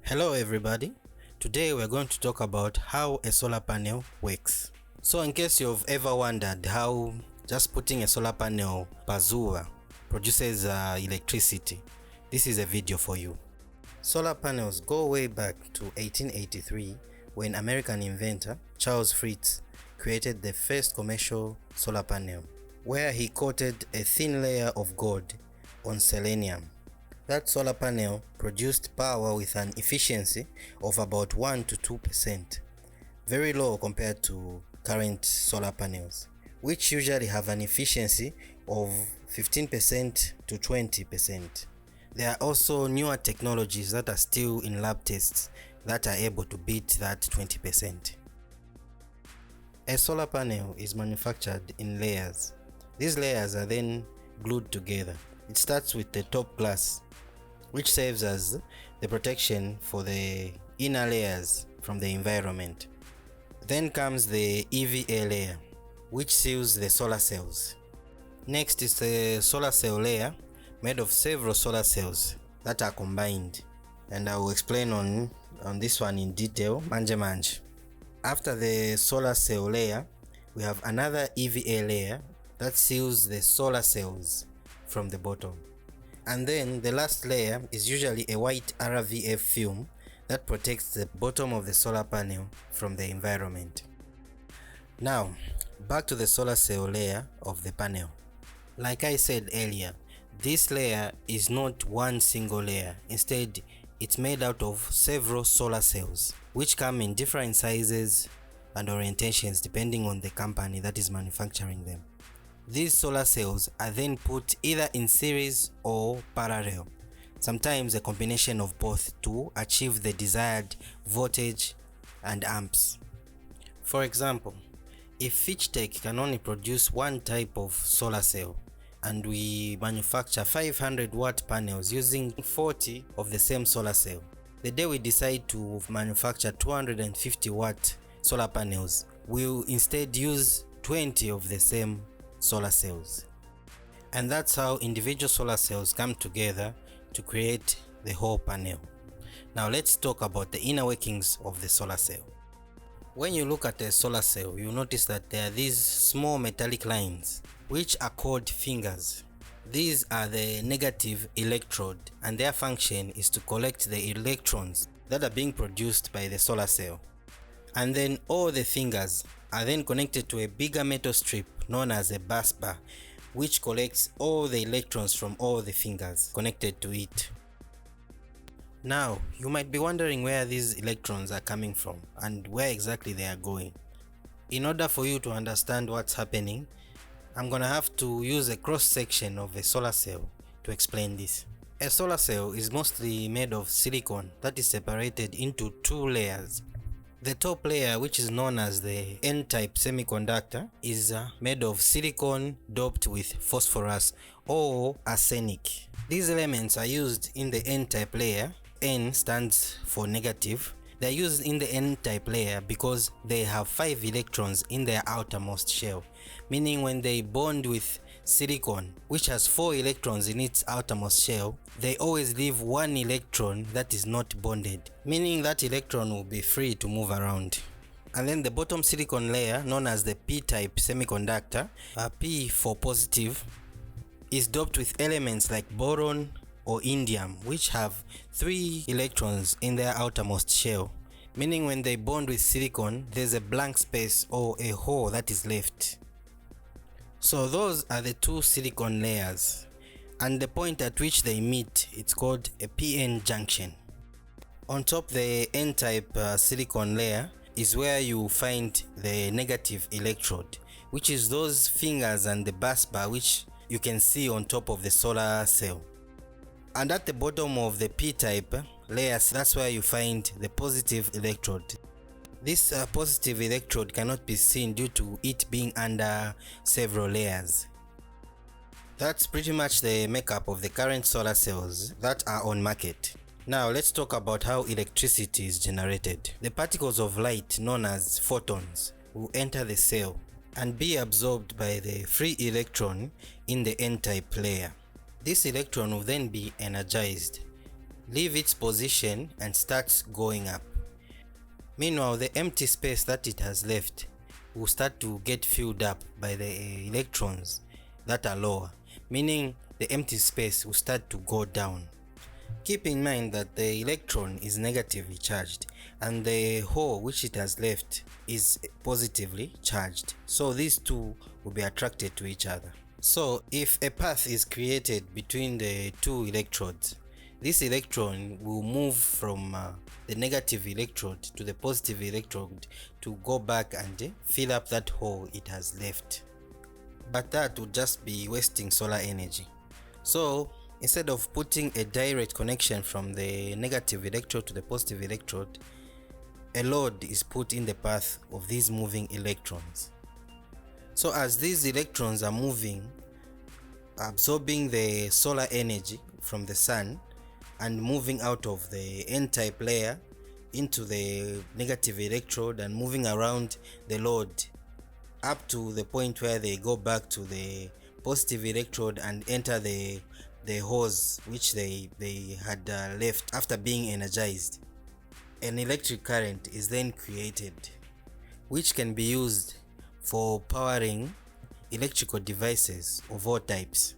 Hello everybody, today we're going to talk about how a solar panel works. So in case you've ever wondered how just putting a solar panel per Zuwa produces electricity, this is a video for you. Solar panels go way back to 1883 when American inventor Charles Fritz created the first commercial solar panel, where he coated a thin layer of gold on selenium. That solar panel produced power with an efficiency of about 1 to 2%, very low compared to current solar panels, which usually have an efficiency of 15% to 20%. There are also newer technologies that are still in lab tests that are able to beat that 20%. A solar panel is manufactured in layers. These layers are then glued together. It starts with the top glass, which serves as the protection for the inner layers from the environment. Then comes the EVA layer, which seals the solar cells. Next is the solar cell layer, made of several solar cells that are combined, and I will explain on this one in detail, manje. After the solar cell layer, we have another EVA layer that seals the solar cells from the bottom. And then the last layer is usually a white RVF film that protects the bottom of the solar panel from the environment. Now, back to the solar cell layer of the panel. Like I said earlier, this layer is not one single layer. Instead, it's made out of several solar cells, which come in different sizes and orientations depending on the company that is manufacturing them. These solar cells are then put either in series or parallel, sometimes a combination of both, to achieve the desired voltage and amps. For example, if Fitchtech can only produce one type of solar cell, and we manufacture 500 watt panels using 40 of the same solar cell, the day we decide to manufacture 250 watt solar panels, we'll instead use 20 of the same solar cells. And that's how individual solar cells come together to create the whole panel. Now let's talk about the inner workings of the solar cell. When you look at a solar cell, you'll notice that there are these small metallic lines, which are called fingers. These are the negative electrode, and their function is to collect the electrons that are being produced by the solar cell. And then all the fingers are then connected to a bigger metal strip known as a bus bar, which collects all the electrons from all the fingers connected to it. Now, you might be wondering where these electrons are coming from and where exactly they are going. In order for you to understand what's happening, I'm gonna have to use a cross section of a solar cell to explain this. A solar cell is mostly made of silicon that is separated into two layers. The top layer, which is known as the N-type semiconductor, is made of silicon doped with phosphorus or arsenic. These elements are used in the N-type layer. N stands for negative. They are used in the N-type layer because they have 5 electrons in their outermost shell, meaning when they bond with silicon, which has 4 electrons in its outermost shell, they always leave 1 electron that is not bonded, meaning that electron will be free to move around. And then the bottom silicon layer, known as the P-type semiconductor, P for positive, is doped with elements like boron or indium, which have 3 electrons in their outermost shell, meaning when they bond with silicon, there's a blank space or a hole that is left. So those are the two silicon layers, and the point at which they meet, it's called a PN junction. On top, the N-type silicon layer is where you find the negative electrode, which is those fingers and the bus bar which you can see on top of the solar cell. And at the bottom of the P-type layers, that's where you find the positive electrode. This positive electrode cannot be seen due to it being under several layers. That's pretty much the makeup of the current solar cells that are on market. Now let's talk about how electricity is generated. The particles of light, known as photons, will enter the cell and be absorbed by the free electron in the N-type layer. This electron will then be energized, leave its position and starts going up. Meanwhile, the empty space that it has left will start to get filled up by the electrons that are lower, meaning the empty space will start to go down. Keep in mind that the electron is negatively charged and the hole which it has left is positively charged, so these two will be attracted to each other. So if a path is created between the two electrodes, this electron will move from the negative electrode to the positive electrode to go back and fill up that hole it has left. But that would just be wasting solar energy. So instead of putting a direct connection from the negative electrode to the positive electrode, a load is put in the path of these moving electrons. So as these electrons are moving, absorbing the solar energy from the sun and moving out of the n-type layer into the negative electrode and moving around the load up to the point where they go back to the positive electrode and enter the hose which they had left after being energized. An electric current is then created, which can be used for powering electrical devices of all types.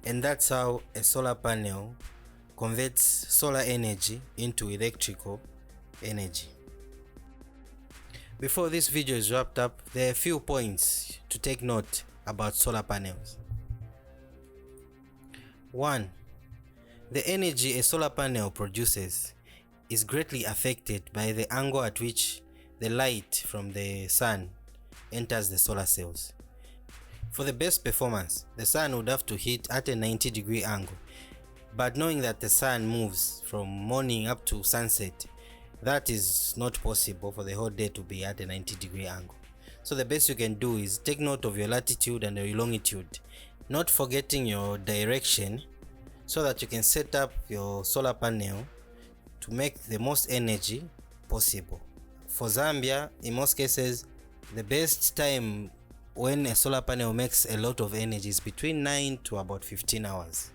And that's how a solar panel converts solar energy into electrical energy. Before this video is wrapped up, there are a few points to take note about solar panels. 1. The energy a solar panel produces is greatly affected by the angle at which the light from the sun enters the solar cells. For the best performance, the sun would have to hit at a 90-degree angle, but knowing that the sun moves from morning up to sunset, that is not possible for the whole day to be at a 90-degree angle. So the best you can do is take note of your latitude and your longitude, not forgetting your direction, so that you can set up your solar panel to make the most energy possible. For Zambia, in most cases, the best time when a solar panel makes a lot of energy is between 9 to about 15 hours.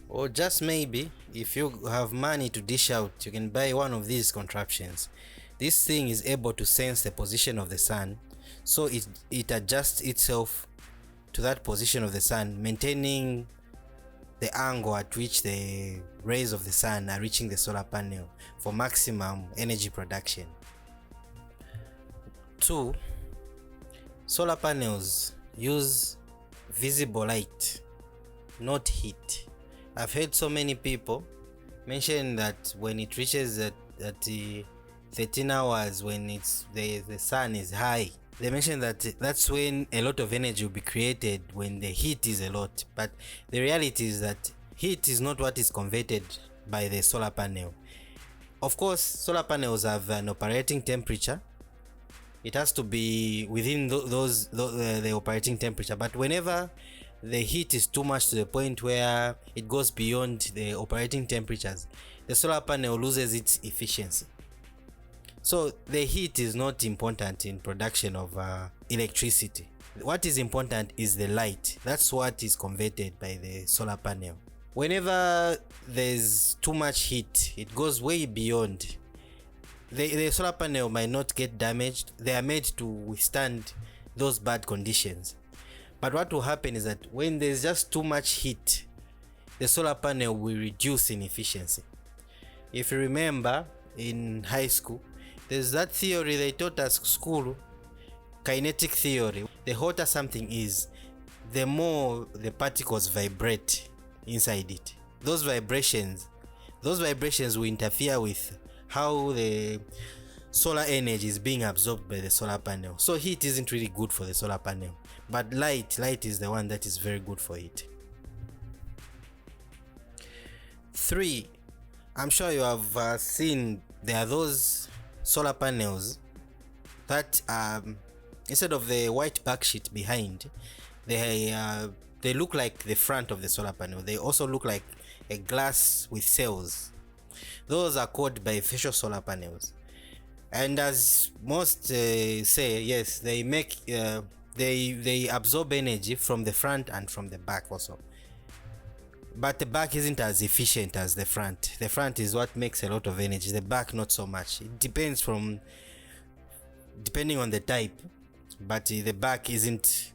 Or just maybe, if you have money to dish out, you can buy one of these contraptions. This thing is able to sense the position of the sun, so it adjusts itself to that position of the sun, maintaining the angle at which the rays of the sun are reaching the solar panel for maximum energy production. 2. Solar panels use visible light, not heat. I've heard so many people mention that when it reaches at 13 hours, when the sun is high, they mention that that's when a lot of energy will be created, when the heat is a lot. But the reality is that heat is not what is converted by the solar panel. Of course, solar panels have an operating temperature. It has to be within the operating temperature, but whenever the heat is too much to the point where it goes beyond the operating temperatures, the solar panel loses its efficiency. So the heat is not important in production of electricity. What is important is the light. That's what is converted by the solar panel. Whenever there's too much heat, it goes way beyond. The solar panel might not get damaged. They are made to withstand those bad conditions. But what will happen is that when there's just too much heat, the solar panel will reduce in efficiency. If you remember in high school, there's that theory they taught us at school, kinetic theory. The hotter something is, the more the particles vibrate inside it. Those vibrations will interfere with how the solar energy is being absorbed by the solar panel. So heat isn't really good for the solar panel, but light is the one that is very good for it. 3. I'm sure you have seen there are those solar panels that instead of the white backsheet behind, they look like the front of the solar panel. They also look like a glass with cells. Those are called bifacial solar panels, and as most say, yes, they make they absorb energy from the front and from the back also. but the back isn't as efficient as the front. The front is what makes a lot of energy, the back not so much. It depends depending on the type, but the back isn't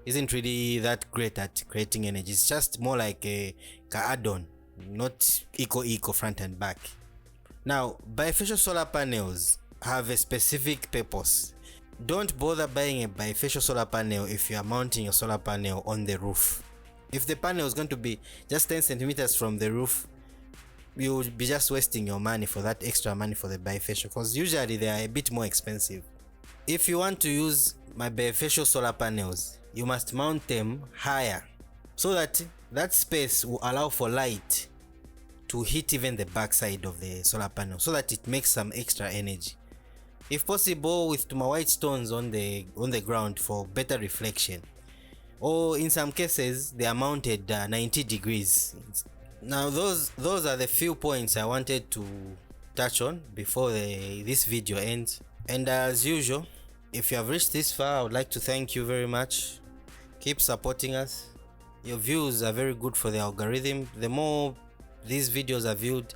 really that great at creating energy. It's just more like a add-on, not equal front and back. Now, bifacial solar panels have a specific purpose. Don't bother buying a bifacial solar panel if you are mounting a solar panel on the roof. If the panel is going to be just 10 centimeters from the roof, you will be just wasting your money for that extra money for the bifacial, because usually they are a bit more expensive. If you want to use my bifacial solar panels, you must mount them higher so that that space will allow for light to hit even the back side of the solar panel, so that it makes some extra energy. If possible, with my white stones on the ground for better reflection, or in some cases they are mounted 90 degrees. Now those are the few points I wanted to touch on before this video ends. And as usual, if you have reached this far, I would like to thank you very much. Keep supporting us. Your views are very good for the algorithm. The more these videos are viewed,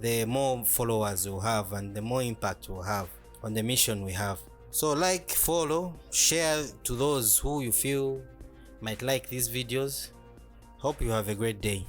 the more followers we'll have and the more impact we'll have on the mission we have. So like, follow, share to those who you feel might like these videos. Hope you have a great day.